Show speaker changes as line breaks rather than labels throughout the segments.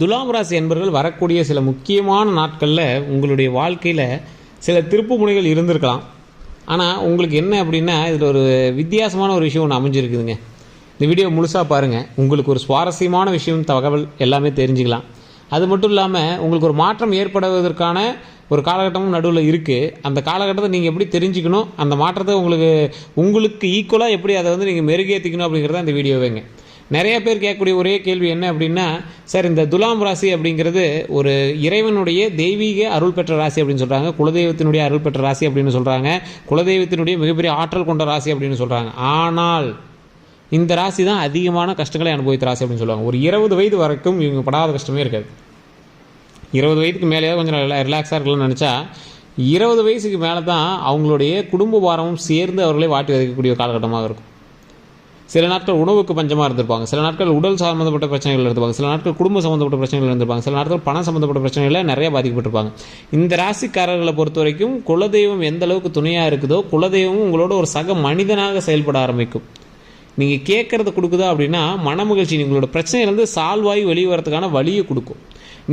துலாம் ராசி என்பவர்கள் வரக்கூடிய சில முக்கியமான நாட்களில் உங்களுடைய வாழ்க்கையில் சில திருப்பு முனைகள் இருந்திருக்கலாம். ஆனால் உங்களுக்கு என்ன அப்படின்னா இதில் ஒரு வித்தியாசமான ஒரு விஷயம் ஒன்று அமைஞ்சிருக்குதுங்க. இந்த வீடியோ முழுசாக பாருங்கள். உங்களுக்கு ஒரு சுவாரஸ்யமான விஷயம், தகவல் எல்லாமே தெரிஞ்சுக்கலாம். அது மட்டும் இல்லாமல் உங்களுக்கு ஒரு மாற்றம் ஏற்படுவதற்கான ஒரு காலகட்டமும் நடுவில் இருக்குது. அந்த காலகட்டத்தை நீங்கள் எப்படி தெரிஞ்சுக்கணும், அந்த மாற்றத்தை உங்களுக்கு ஈக்குவலாக எப்படி அதை நீங்கள் மெருகேற்றிக்கணும் அப்படிங்கிறத அந்த வீடியோவேங்க. நிறைய பேர் கேட்கக்கூடிய ஒரே கேள்வி என்ன அப்படின்னா, சார் இந்த துலாம் ராசி அப்படிங்கிறது ஒரு இறைவனுடைய தெய்வீக அருள் பெற்ற ராசி அப்படின்னு சொல்கிறாங்க, குலதெய்வத்தினுடைய அருள் பெற்ற ராசி அப்படின்னு சொல்கிறாங்க, குலதெய்வத்தினுடைய மிகப்பெரிய ஆற்றல் கொண்ட ராசி அப்படின்னு சொல்கிறாங்க. ஆனால் இந்த ராசி தான் அதிகமான கஷ்டங்களை அனுபவித்த ராசி அப்படின்னு சொல்லுவாங்க. ஒரு 20 வயது வரைக்கும் இவங்க படாத கஷ்டமே இருக்காது. 20 வயதுக்கு மேலேயாவது கொஞ்சம் ரிலாக்ஸாக இருக்கலாம்னு நினச்சா 20 வயசுக்கு மேலே தான் அவங்களுடைய குடும்ப பாரமும் சேர்ந்து அவர்களே வாட்டி வதைக்கக்கூடிய காலகட்டமாக இருக்கும். சில நாட்கள் உணவுக்கு பஞ்சமாக இருந்திருப்பாங்க, சில நாட்கள் உடல் சம்மந்தப்பட்ட பிரச்சனைகள் இருந்திருப்பாங்க, சில நாட்கள் குடும்ப சம்மந்தப்பட்ட பிரச்சனைகள் இருந்திருப்பாங்க, சில நாட்கள் பணம் சம்மந்தப்பட்ட பிரச்சனைகளில் நிறைய பாதிக்கப்பட்டிருப்பாங்க. இந்த ராசிக்காரர்களை பொறுத்த வரைக்கும் குலதெய்வம் எந்த அளவுக்கு துணையாக இருக்குதோ, குலதெய்வமும் உங்களோட ஒரு சக மனிதனாக செயல்பட ஆரம்பிக்கும். நீங்கள் கேட்குறத கொடுக்குதா அப்படின்னா மன மகிழ்ச்சி, உங்களோட பிரச்சனையிலேருந்து சால்வ் ஆகி வெளியே வரதுக்கான வழியை கொடுக்கும்.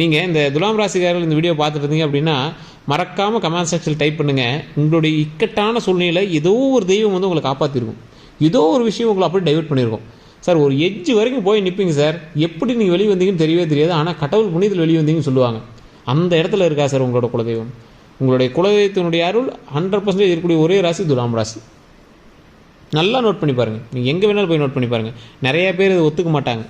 நீங்கள் இந்த துலாம் ராசிக்காரர்கள் இந்த வீடியோ பார்த்துட்டு இருந்தீங்க அப்படின்னா மறக்காமல் கமெண்ட் செக்ஷனில் டைப் பண்ணுங்கள். உங்களுடைய இக்கட்டான சூழ்நிலை ஏதோ ஒரு தெய்வம் உங்களை காப்பாற்றிருக்கும், ஏதோ ஒரு விஷயம் உங்களை அப்படி டைவர்ட் பண்ணியிருக்கோம். சார் ஒரு எட்ஜ் வரைக்கும் போய் நிற்பீங்க சார், எப்படி நீங்கள் வெளியே வந்தீங்கன்னு தெரியவே தெரியாது, ஆனால் கடவுள் புண்ணியத்தில் வெளியே வந்தீங்கன்னு சொல்லுவாங்க. அந்த இடத்துல இருக்கா சார் உங்களோட குலதெய்வம். உங்களுடைய குலதெய்வத்தினுடைய அருள் 100% இருக்கக்கூடிய ஒரே ராசி துலாம் ராசி. நல்லா நோட் பண்ணி பாருங்கள். நீங்கள் எங்கே வேணாலும் போய் நோட் பண்ணி பாருங்கள். நிறைய பேர் இதை ஒத்துக்க மாட்டாங்க.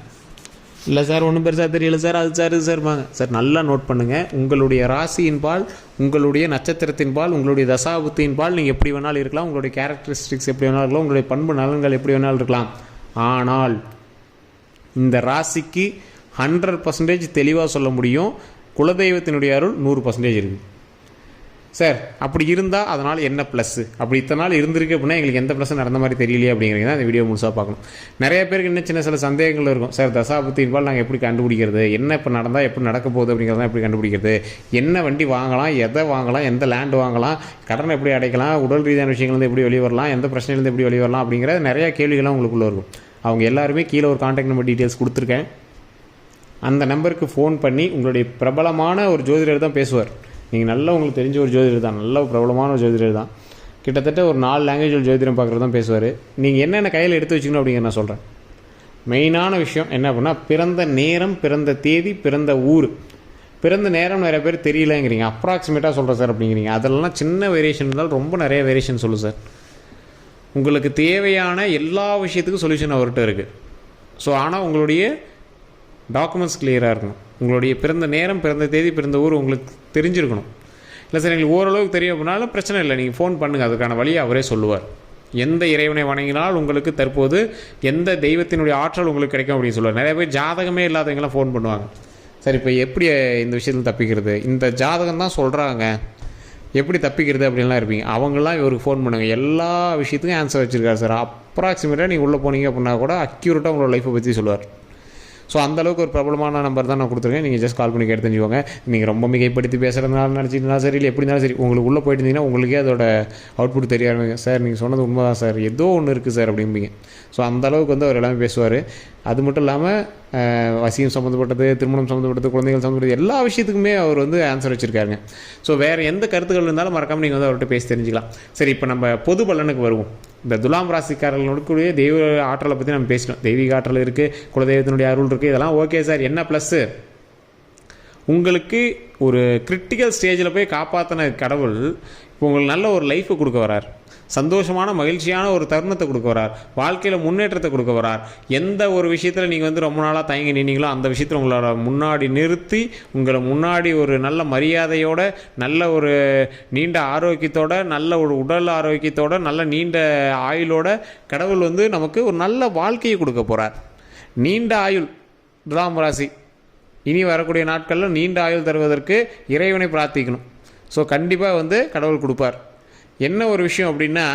இல்லை சார் ஒன்றும் பெருசாக தெரியல சார், அது சார் இது சார்பாங்க. சார் நல்லா நோட் பண்ணுங்கள். உங்களுடைய ராசியின் பால், உங்களுடைய நட்சத்திரத்தின் பால், உங்களுடைய தசாபுத்தியின் பால் நீங்கள் எப்படி வேணாலும் இருக்கலாம், உங்களுடைய கேரக்டரிஸ்டிக்ஸ் எப்படி வேணாலும் இருக்கலாம், உங்களுடைய பண்பு நலன்கள் எப்படி வேணாலும் இருக்கலாம். ஆனால் இந்த ராசிக்கு 100% தெளிவாக சொல்ல முடியும், குலதெய்வத்தினுடைய அருள் 100% இருக்குது. சார் அப்படி இருந்தால் அதனால் என்ன ப்ளஸ்ஸு, அப்படி இத்தனை நாள் இருந்திருக்கு அப்படின்னா எங்களுக்கு எந்த ப்ளஸ்ஸும் நடந்த மாதிரி தெரியலையே அப்படிங்கிறது தான் இந்த வீடியோ முழுசாக பார்க்கணும். நிறைய பேருக்கு இன்னும் சில சந்தேகங்கள் இருக்கும். சார் தசாபுத்தின் பால் நாங்கள் எப்படி கண்டுபிடிக்கிறது, என்ன இப்போ நடந்தால் எப்படி நடக்க போகுது அப்படிங்கிறதான் எப்படி கண்டுபிடிக்கிறது, என்ன வண்டி வாங்கலாம், எதை வாங்கலாம், எந்த லேண்டு வாங்கலாம், கடனை எப்படி அடைக்கலாம், உடல் ரீதியான விஷயங்கள்லேருந்து எப்படி வெளியே வரலாம், எந்த பிரச்சனையிலேருந்து எப்படி வெளியே வரலாம் அப்படிங்கிற நிறையா கேள்விகள்லாம் உங்களுக்குள்ளே இருக்கும். அவங்க எல்லாருமே கீழே ஒரு கான்டாக்ட் நம்பர் டீட்டெயில்ஸ் கொடுத்துருக்கேன். அந்த நம்பருக்கு ஃபோன் பண்ணி உங்களுடைய பிரபலமான ஒரு ஜோதிடர் தான் பேசுவார். நீங்கள் நல்லா உங்களுக்கு தெரிஞ்ச ஒரு ஜோதிடர் தான், நல்ல பிரபலமான ஒரு ஜோதிடர் தான். கிட்டத்தட்ட ஒரு 4 லாங்குவேஜ் ஜோதிடம் பார்க்குறது தான் பேசுவார். நீங்கள் என்னென்ன கையில் எடுத்து வச்சுக்கணும் அப்படிங்கிற நான் சொல்கிறேன். மெயினான விஷயம் என்ன அப்படின்னா பிறந்த நேரம், பிறந்த தேதி, பிறந்த ஊர். பிறந்த நேரம் நிறைய பேர் தெரியலங்கிறீங்க, அப்ராக்சிமேட்டாக சொல்கிறேன் சார் அப்படிங்கிறீங்க. அதெல்லாம் சின்ன வேரியேஷன் இருந்தாலும் ரொம்ப நிறைய வேரியேஷன் சொல்லு சார். உங்களுக்கு தேவையான எல்லா விஷயத்துக்கும் சொல்யூஷன் அவர்கிட்ட இருக்குது. ஸோ ஆனால் உங்களுடைய டாக்குமெண்ட்ஸ் கிளியராக இருக்கணும். உங்களுடைய பிறந்த நேரம், பிறந்த தேதி, பிறந்த ஊர் உங்களுக்கு தெரிஞ்சிருக்கணும். இல்லை சார் எங்களுக்கு ஓரளவுக்கு தெரியும் அப்படின்னாலும் பிரச்சனை இல்லை, நீங்கள் ஃபோன் பண்ணுங்கள், அதுக்கான வழியை அவரே சொல்லுவார். எந்த இறைவனை வணங்கினால் உங்களுக்கு தற்போது எந்த தெய்வத்தினுடைய ஆற்றல் உங்களுக்கு கிடைக்கும் அப்படின்னு சொல்லுவார். நிறைய பேர் ஜாதகமே இல்லாதவங்களாம் ஃபோன் பண்ணுவாங்க. சார் இப்போ எப்படி இந்த விஷயத்தில் தப்பிக்கிறது, இந்த ஜாதகம் தான் சொல்கிறாங்க, எப்படி தப்பிக்கிறது அப்படின்லாம் இருப்பீங்க. அவங்களாம் இவருக்கு ஃபோன் பண்ணுங்கள். எல்லா விஷயத்துக்கும் ஆன்சர் வச்சுருக்காரு சார். அப்ராக்சிமேட்டாக நீங்கள் உள்ளே போனீங்க அப்படின்னா கூட அக்யூரேட்டாக உங்களோட லைஃப்பை பற்றி சொல்லுவார். ஸோ அந்தளவுக்கு ஒரு பிரபலமான நம்பர் தான் நான் கொடுத்துருக்கேன். நீங்கள் ஜஸ்ட் கால் பண்ணி கேட்டு தெரிஞ்சுக்கோங்க. நீங்கள் ரொம்ப மிகைப்படுத்தி பேசுகிறதுனால நினச்சிட்டுனா சரி, இல்லை எப்படி இருந்தாலும் சரி, உங்களுக்கு உள்ளே போயிட்டு இருந்தீங்கன்னா உங்களுக்கே அதோட அவுட்புட் தெரிய ஆரம்பிங்க. சார் நீங்கள் சொன்னது உண்மை தான் சார், ஏதோ ஒன்று இருக்குது சார் அப்படிம்பிங்க. ஸோ அந்தளவுக்கு அவர் எல்லாமே பேசுவார். அது மட்டும் இல்லாமல் வசியம் சம்மந்தப்பட்டது, திருமணம் சம்மந்தப்பட்டது, குழந்தைகள் சம்மந்தப்பட்டது எல்லா விஷயத்துக்குமே அவர் ஆன்சர் வச்சுருக்காருங்க. ஸோ வேறு எந்த கருத்துக்கள் இருந்தாலும் மறக்காமல் நீங்கள் அவர்கிட்ட பேசி தெரிஞ்சுக்கலாம். சரி, இப்போ நம்ம பொது பலனுக்கு வருவோம். இந்த துலாம் ராசிக்காரர்களுடைய தெய்வ ஆற்றலை பற்றி நம்ம பேசினோம். தெய்வீக ஆற்றல் இருக்குது, குலதெய்வத்தினுடைய அருள் இருக்குது, இதெல்லாம் ஓகே சார். என்ன ப்ளஸ்ஸு, உங்களுக்கு ஒரு கிரிட்டிக்கல் ஸ்டேஜில் போய் காப்பாற்றின கடவுள் இப்போ உங்களுக்கு நல்ல ஒரு லைஃப்பை கொடுக்க வரார், சந்தோஷமான மகிழ்ச்சியான ஒரு தருணத்தை கொடுக்க வரார், வாழ்க்கையில் முன்னேற்றத்தை கொடுக்க வரார். எந்த ஒரு விஷயத்தில் நீங்கள் ரொம்ப நாளாக தயங்கி நின்னீங்களோ அந்த விஷயத்தில் உங்களோட முன்னாடி நிறுத்தி உங்களை முன்னாடி ஒரு நல்ல மரியாதையோட, நல்ல ஒரு நீண்ட ஆரோக்கியத்தோட, நல்ல ஒரு உடல் ஆரோக்கியத்தோட, நல்ல நீண்ட ஆயுளோட கடவுள் நமக்கு ஒரு நல்ல வாழ்க்கையை கொடுக்க போகிறார். நீண்ட ஆயுள் துலாம் ராசி இனி வரக்கூடிய நாட்களில் நீண்ட ஆயுள் தருவதற்கு இறைவனை பிரார்த்திக்கணும். ஸோ கண்டிப்பாக கடவுள் கொடுப்பார். என்ன ஒரு விஷயம் அப்படின்னா,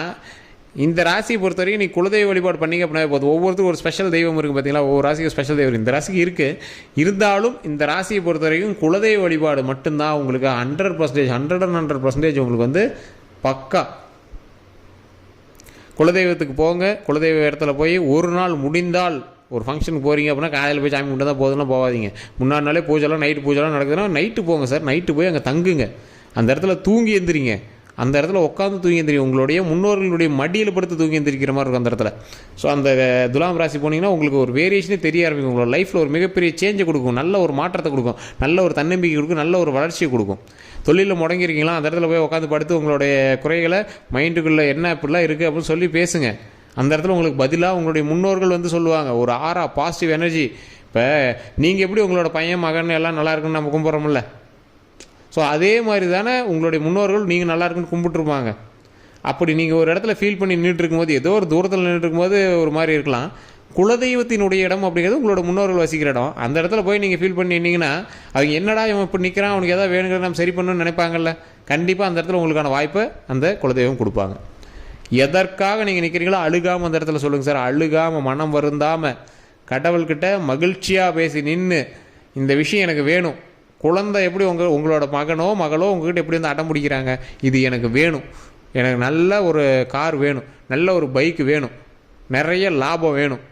இந்த ராசியை பொறுத்த வரைக்கும் நீ குலதெய்வ வழிபாடு பண்ணிங்க அப்படின்னா போதும். ஒவ்வொருத்தருக்கும் ஒரு ஸ்பெஷல் தெய்வம் இருக்குது பார்த்தீங்களா, ஒவ்வொரு ராசிக்கு ஸ்பெஷல் தெய்வம் இந்த ராசிக்கு இருக்குது. இருந்தாலும் இந்த ராசியை பொறுத்த வரைக்கும் குலதெய்வ வழிபாடு மட்டும்தான் உங்களுக்கு 100% உங்களுக்கு பக்கா. குலதெய்வத்துக்கு போங்க, குலதெய்வ இடத்துல போய் ஒரு நாள் முடிந்தால் ஒரு ஃபங்க்ஷனுக்கு போகிறீங்க அப்படின்னா காலையில் போய் சாமி கும்பிட்டு தான் போதும்லாம் போகாதீங்க. முன்னாடி நாளே பூஜைலாம் நைட்டு பூஜைலாம் நடக்குதுன்னா நைட்டு போங்க சார். நைட்டு போய் அங்கே தங்குங்க, அந்த இடத்துல தூங்கி எந்திரிங்க, அந்த இடத்துல உட்காந்து தூங்கி எந்திரிங்க, உங்களுடைய முன்னோர்களுடைய மடியில் படுத்து தூங்கி எந்திரிக்கிற மாதிரி இருக்கும் அந்த இடத்துல. ஸோ அந்த துலாம் ராசி போனீங்கன்னா உங்களுக்கு ஒரு வேரியேஷனே தெரிய ஆரம்பிக்கும். உங்களோட லைஃப்பில் ஒரு மிகப்பெரிய சேஞ்சை கொடுக்கும், நல்ல ஒரு மாற்றத்தை கொடுக்கும், நல்ல ஒரு தன்னம்பிக்கை கொடுக்கும், நல்ல ஒரு வளர்ச்சியை கொடுக்கும். தொழிலில் முடங்கிருக்கீங்களா, அந்த இடத்துல போய் உட்காந்து படுத்து உங்களுடைய குறைகளை மைண்டுக்குள்ளே என்ன இப்படிலாம் இருக்குது அப்படின்னு சொல்லி பேசுங்க. அந்த இடத்துல உங்களுக்கு பதிலாக உங்களுடைய முன்னோர்கள் வந்து சொல்லுவாங்க. ஒரு ஆறா பாசிட்டிவ் எனர்ஜி. இப்போ நீங்கள் எப்படி உங்களோட பையன் மகன் எல்லாம் நல்லா இருக்குன்னு நம்ம கும்பிட்றோம்ல, ஸோ அதே மாதிரி தானே உங்களுடைய முன்னோர்கள் நீங்கள் நல்லா இருக்குன்னு கும்பிட்டுருப்பாங்க. அப்படி நீங்கள் ஒரு இடத்துல ஃபீல் பண்ணி நின்றுட்டு இருக்கும்போது, ஏதோ ஒரு தூரத்தில் நின்றுட்டு இருக்கும்போது ஒரு மாதிரி இருக்கலாம். குலதெய்வத்தினுடைய இடம் அப்படிங்கிறது உங்களோட முன்னோர்கள் வசிக்கிற இடம். அந்த இடத்துல போய் நீங்கள் ஃபீல் பண்ணி நின்னீங்கன்னா அவங்க என்னடா இவன் இப்படி நிற்கிறான், அவனுக்கு எதாவது வேணுங்கிறத நம்ம சரி பண்ணணும்னு நினைப்பாங்கல்ல. கண்டிப்பாக அந்த இடத்துல உங்களுக்கான வாய்ப்பை அந்த குலதெய்வம் கொடுப்பாங்க. எதற்காக நீங்கள் நிற்கிறீங்களோ அழுகாமல் அந்த இடத்துல சொல்லுங்கள் சார். அழுகாமல், மனம் வருந்தாமல், கடவுள்கிட்ட மகிழ்ச்சியாக பேசி நின்று இந்த விஷயம் எனக்கு வேணும். குழந்தை எப்படி உங்களோட மகனோ மகளோ உங்கள்கிட்ட எப்படி வந்து அடம் பிடிக்கிறாங்க, இது எனக்கு வேணும், எனக்கு நல்ல ஒரு கார் வேணும், நல்ல ஒரு பைக்கு வேணும், நிறைய லாபம் வேணும்,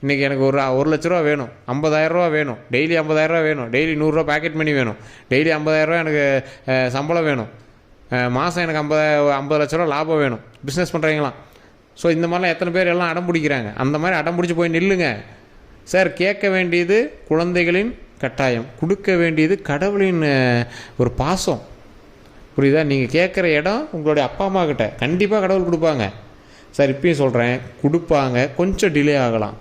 இன்றைக்கி எனக்கு ஒரு 1 லட்ச ரூபா வேணும், 50,000 ரூபா வேணும், டெய்லி 50,000 ரூபா வேணும், டெய்லி 100 ரூபா பேக்கெட் மணி வேணும், டெய்லி 50,000 ரூபா எனக்கு சம்பளம் வேணும், மாதம் எனக்கு 50 லட்ச ரூபா லாபம் வேணும், பிஸ்னஸ் பண்ணுறீங்களாம். ஸோ இந்த மாதிரிலாம் எத்தனை பேர் எல்லாம் அடம் பிடிக்கிறாங்க. அந்த மாதிரி அடம் பிடிச்சி போய் நில்லுங்க சார். கேட்க வேண்டியது குழந்தைகளின் கட்டாயம், கொடுக்க வேண்டியது கடவுளின் ஒரு பாசம். புரியுதா? நீங்கள் கேட்குற இடம் உங்களுடைய அப்பா அம்மா கிட்ட கண்டிப்பாக கடவுள் கொடுப்பாங்க சார். இப்பயும் சொல்கிறேன், கொடுப்பாங்க, கொஞ்சம் டிலே ஆகலாம்.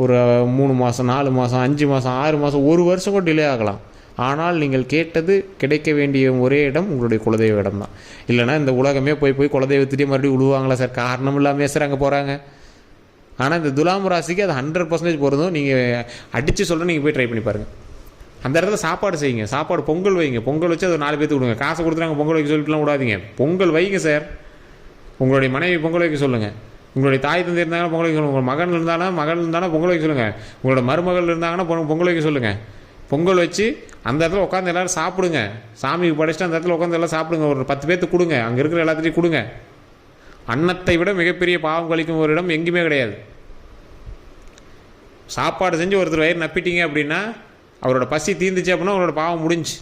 ஒரு 3 மாதம், 4 மாதம், 5 மாதம், 6 மாதம், 1 வருஷம் கூட டிலே ஆகலாம். ஆனால் நீங்கள் கேட்டது கிடைக்க வேண்டிய ஒரே இடம் உங்களுடைய குலதெய்வ இடம் தான். இல்லைனா இந்த உலகமே போய் குலதெய்வத்திட்டே மறுபடியும் விழுவாங்களா சார்? காரணம் இல்லாமல் சார் அங்கே போகிறாங்க. ஆனால் இந்த துலாம் ராசிக்கு அது 100% பொருந்தும். நீங்கள் அடித்து சொல்ல நீங்கள் போய் ட்ரை பண்ணி பாருங்கள். அந்த இடத்துல சாப்பாடு செய்யுங்க, சாப்பாடு பொங்கல் வைங்க, பொங்கல் வச்சு அது 4 பேருக்கு கொடுங்க. காசை கொடுத்துறாங்க பொங்கல் வைக்க சொல்லிட்டுலாம் விடாதீங்க. பொங்கல் வைங்க சார். உங்களுடைய மனைவி பொங்கல் வைக்க சொல்லுங்கள், உங்களுடைய தாய் தந்தை இருந்தாங்கன்னா பொங்கல் வைக்க சொல்லுங்கள், உங்கள் மகன் இருந்தாலும் பொங்கல் வைக்க சொல்லுங்கள், உங்களோட மருமகள் இருந்தாங்கன்னா பொங்கல் வைக்க சொல்லுங்கள். பொங்கல் வச்சு அந்த இடத்துல உட்காந்து எல்லோரும் சாப்பிடுங்க. சாமிக்கு படைச்சிட்டு அந்த இடத்துல உட்காந்து எல்லாம் சாப்பிடுங்க. ஒரு 10 பேர்த்துக்கு கொடுங்க, அங்கே இருக்கிற எல்லாத்துட்டையும் கொடுங்க. அன்னத்தை விட மிகப்பெரிய பாவம் கழிக்கும் ஒரு இடம் எங்கேயுமே கிடையாது. சாப்பாடு செஞ்சு ஒருத்தர் வயிறு நப்பிட்டீங்க அப்படின்னா, அவரோட பசி தீர்ந்துச்சு அப்படின்னா உங்களோட பாவம் முடிஞ்சு.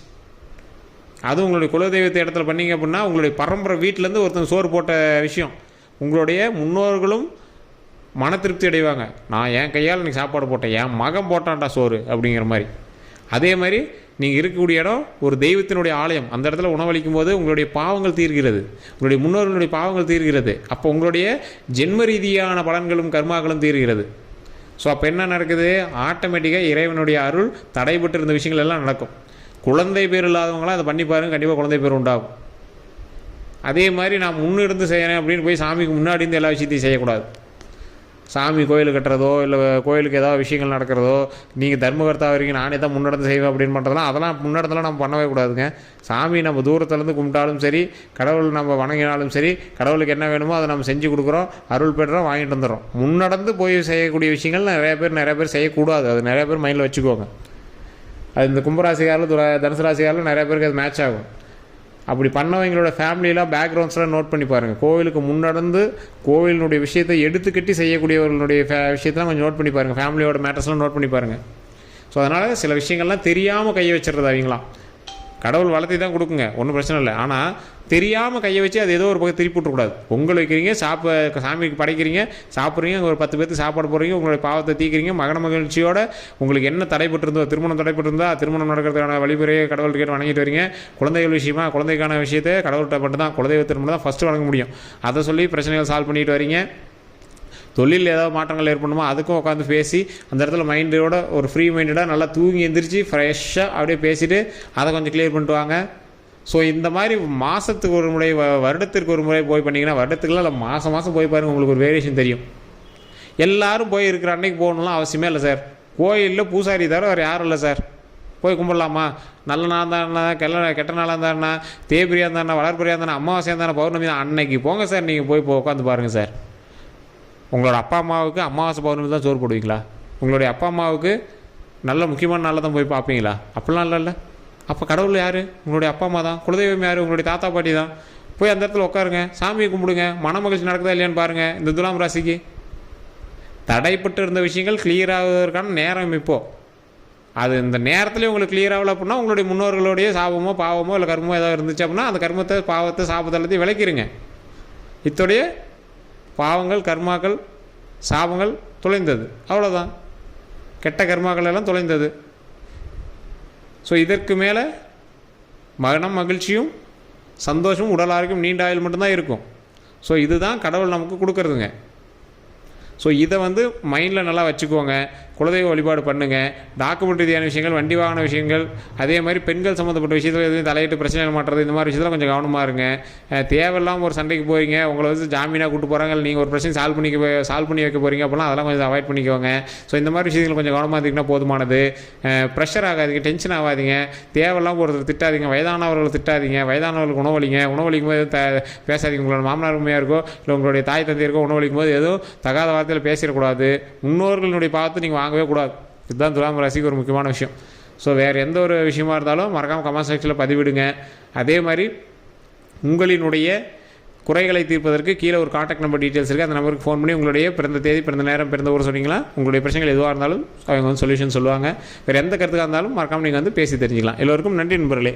அதுவும் உங்களுடைய குலதெய்வத்தை இடத்துல பண்ணீங்க அப்படின்னா, உங்களுடைய பரம்பரை வீட்டிலேருந்து ஒருத்தர் சோறு போட்ட விஷயம், உங்களுடைய முன்னோர்களும் மன திருப்தி அடைவாங்க. நான் என் கையால் இன்றைக்கி சாப்பாடு போட்டேன், என் மகன் போட்டான்டா சோறு அப்படிங்கிற மாதிரி. அதே மாதிரி நீங்கள் இருக்கக்கூடிய இடம் ஒரு தெய்வத்தினுடைய ஆலயம். அந்த இடத்துல உணவளிக்கும் போது உங்களுடைய பாவங்கள் தீர்கிறது, உங்களுடைய முன்னோர்களுடைய பாவங்கள் தீர்கிறது. அப்போ உங்களுடைய ஜென்ம ரீதியான பலன்களும் கர்மாக்களும் தீர்கிறது. ஸோ அப்போ என்ன நடக்குது? ஆட்டோமேட்டிக்காக இறைவனுடைய அருள் தடைபட்டு இருந்த விஷயங்கள் எல்லாம் நடக்கும். குழந்தை பேர் இல்லாதவங்களாம் அதை பண்ணி பாருங்கள், கண்டிப்பாக குழந்தை பேர் உண்டாகும். அதே மாதிரி நான் முன்னிருந்து செய்கிறேன் அப்படின்னு போய் சாமிக்கு முன்னாடி இருந்து எல்லா விஷயத்தையும் செய்யக்கூடாது. சாமி கோயில் கட்டுறதோ இல்லை கோயிலுக்கு ஏதாவது விஷயங்கள் நடக்கிறதோ, நீங்கள் தர்மகர்த்தா வரீங்க நானே தான் முன்னெடுத்து செய்வேன் அப்படின்னு பண்ணுறதுலாம், அதெல்லாம் முன்னெடுத்தலாம் நம்ம பண்ணவே கூடாதுங்க. சாமி நம்ம தூரத்துலேருந்து கும்பிட்டாலும் சரி, கடவுள் நம்ம வணங்கினாலும் சரி, கடவுளுக்கு என்ன வேணுமோ அதை நம்ம செஞ்சு கொடுக்குறோம், அருள் பெறுறோம், வாங்கிட்டு வந்துடுறோம். முன்னடந்து போய் செய்யக்கூடிய விஷயங்கள் நிறைய பேர் செய்யக்கூடாது. அது நிறைய பேர் மைண்டில் வச்சுக்கோங்க. அது இந்த கும்பராசிக்காரில் தனுசு ராசிக்காரில் நிறைய பேருக்கு அது மேட்ச் ஆகும். அப்படி பண்ணவங்களோட ஃபேமிலியெலாம் பேக்ரவுண்ட்ஸ்லாம் நோட் பண்ணி பாருங்கள். கோவிலுக்கு முன்னடந்து கோவிலினுடைய விஷயத்தை எடுத்துக்கட்டி செய்யக்கூடியவர்களுடைய விஷயத்தெலாம் கொஞ்சம் நோட் பண்ணி பாருங்கள். ஃபேமிலியோட மேட்டர்ஸ்லாம் நோட் பண்ணி பாருங்கள். ஸோ அதனால் சில விஷயங்கள்லாம் தெரியாமல் கையை வச்சிடுறது அவங்களாம். கடவுள் வளர்த்தி தான் கொடுக்குங்க, ஒன்றும் பிரச்சனை இல்லை. ஆனால் தெரியாமல் கையை வச்சு அது ஏதோ ஒரு பக்கம் திருப்பி விட்டுறக்கூடாது. பொங்கல் வைக்கிறீங்க, சாமிக்கு படைக்கிறீங்க, சாப்பிட்றீங்க, ஒரு 10 பேருக்கு சாப்பாடு போடுறீங்க, உங்களுடைய பாவத்தை தீக்கிறீங்க, மகன மகிழ்ச்சியோட உங்களுக்கு என்ன தடைப்பட்டிருந்தோ, திருமணம் தடைப்பட்டிருந்தா திருமணம் நடக்கிறதுக்கான வழிமுறையை கடவுள்கிட்ட கேட்டு வணங்கிட்டு வரீங்க. குழந்தைகள் விஷயமா குழந்தைக்கான விஷயத்தை கடவுள்கிட்ட மட்டும் தான், குலதெய்வத்திற்கு மட்டும் தான் ஃபஸ்ட்டு வணங்க முடியும். அதை சொல்லி பிரச்சனைகள் சால்வ் பண்ணிட்டு வரீங்க. தொழிலில் ஏதாவது மாற்றங்கள் ஏற்படணுமோ அதுக்கும் உட்காந்து பேசி அந்த இடத்துல மைண்டோட ஒரு ஃப்ரீ மைண்டடாக நல்லா தூங்கி எந்திரிச்சு ஃப்ரெஷ்ஷாக அப்படியே பேசிவிட்டு அதை கொஞ்சம் கிளியர் பண்ணிட்டு வாங்க. ஸோ இந்த மாதிரி மாதத்துக்கு ஒரு முறை, வருடத்திற்கு ஒரு முறை போய் பண்ணிங்கன்னா, வருடத்துக்குலாம் இல்லை மாதம் போய் பாருங்கள், உங்களுக்கு ஒரு வேரியேஷன் தெரியும். எல்லோரும் போய் இருக்கிற அன்னைக்கு போகணும்லாம் அவசியமே இல்லை சார். கோயிலில் பூசாரி தவிர வேறு யாரும் இல்லை சார். போய் கும்பிடலாமா? நல்ல நாள் தானே, கெட்ட நாளாக இருந்தாருண்ணா, தேய்பிரியாக இருந்தாருண்ணா, வளர்பிரியாக இருந்தானே, அமாவாசையாக இருந்தானே, பௌர்ணமி தான், அன்னைக்கு போங்க சார். நீங்கள் போய் உட்காந்து பாருங்கள் சார். உங்களோட அப்பா அம்மாவுக்கு அமாவாசை பௌர்ணமி தான் சோறு போடுவீங்களா? உங்களுடைய அப்பா அம்மாவுக்கு நல்ல முக்கியமான நாளில் தான் போய் பார்ப்பீங்களா? அப்படிலாம் இல்லைல்ல. அப்போ கடவுள் யார்? உங்களுடைய அப்பா அம்மா தான். குலதெய்வம் யார்? உங்களுடைய தாத்தா பாட்டி தான். போய் அந்த இடத்துல உட்காருங்க, சாமியை கும்பிடுங்க, மன மகிழ்ச்சி நடக்குதா இல்லையான்னு பாருங்கள். இந்த துலாம் ராசிக்கு தடைப்பட்டு இருந்த விஷயங்கள் கிளியர் ஆகுவதற்கான நேரம் இப்போது. அது இந்த நேரத்துலேயே உங்களுக்கு கிளியர் ஆகலை அப்படின்னா உங்களுடைய முன்னோர்களுடைய சாபமோ பாவமோ இல்லை கர்மமோ ஏதாவது இருந்துச்சு அப்படின்னா அந்த கர்மத்தை பாவத்தை சாபத்தை எல்லாத்தையும் விளக்கிடுங்க. இத்தோடைய பாவங்கள் கர்மாக்கள் சாபங்கள் தொலைந்தது, அவ்வளோதான். கெட்ட கர்மாக்கள் எல்லாம் தொலைந்தது. ஸோ இதற்கு மேலே மனம் மகிழ்ச்சியும் சந்தோஷமும் உடல் ஆரோக்கியம் நீண்ட ஆயுள் மட்டும்தான் இருக்கும். ஸோ இதுதான் கடவுள் நமக்கு கொடுக்குறதுங்க. ஸோ இதை மைண்டில் நல்லா வச்சுக்கோங்க. குலதெய்வ வழிபாடு பண்ணுங்கள். டாக்குமெண்ட் ரீதியான விஷயங்கள், வண்டி வாகன விஷயங்கள், அதே மாதிரி பெண்கள் சம்மந்தப்பட்ட விஷயத்தில் எதுவும் தலையிட்டு பிரச்சனை மாட்டுறது, இந்த மாதிரி விஷயத்தில் கொஞ்சம் கவனமாக இருங்க. தேவையில்லாமல் ஒரு சண்டைக்கு போகிறீங்க, உங்களை ஜாமீனாக கூட்டு போகிறாங்க, நீங்கள் ஒரு பிரச்சனை சால்வ் பண்ணி வைக்க போகிறீங்க அப்படின்னா அதெல்லாம் கொஞ்சம் அவாய்ட் பண்ணிக்கோங்க. ஸோ இந்த மாதிரி விஷயங்கள் கொஞ்சம் கவனமாக இருந்தீங்கன்னா போதுமானது. ப்ரெஷர் ஆகாதீங்க, டென்ஷன் ஆகாதீங்க, தேவையில்லாமல் ஒருத்தர் திட்டாதீங்க, வயதானவர்களை திட்டாதீங்க, வயதானவர்களுக்கு உணவளிக்கும் போது பேசாதீங்க. உங்களோட மாமனார் உண்மையாக இருக்கோ இல்லை உங்களுடைய தாய் தந்தையருக்கோ உணவளிக்கும் போது எதுவும் தகாத வார்த்தையில் பேசிடக்கூடாது. முன்னோர்களுடைய பார்த்து நீங்கள் வாங்கவே கூடாது. இதுதான் துலாம் ராசிக்கு ஒரு முக்கியமான விஷயம். ஸோ வேறு எந்த ஒரு விஷயமா இருந்தாலும் மறக்காமல் கமெண்ட் செக்ஷனில் பதிவிடுங்க. அதே மாதிரி உங்களினுடைய குறைகளை தீர்ப்பதற்கு கீழே ஒரு கான்டாக்ட் நம்பர் டீட்டெயில்ஸ் இருக்குது. அந்த நம்பருக்கு ஃபோன் பண்ணி உங்களுடைய பிறந்த தேதி, பிறந்த நேரம், பிறந்த ஊர் சொன்னீங்களா உங்களுடைய பிரச்சனைகள் எதுவாக இருந்தாலும் அவங்க சொல்யூஷன் சொல்லுவாங்க. வேறு எந்த கருத்துக்காக இருந்தாலும் மறக்காமல் நீங்கள் பேசி தெரிஞ்சுக்கலாம். எல்லோருக்கும் நன்றி நண்பர்களே.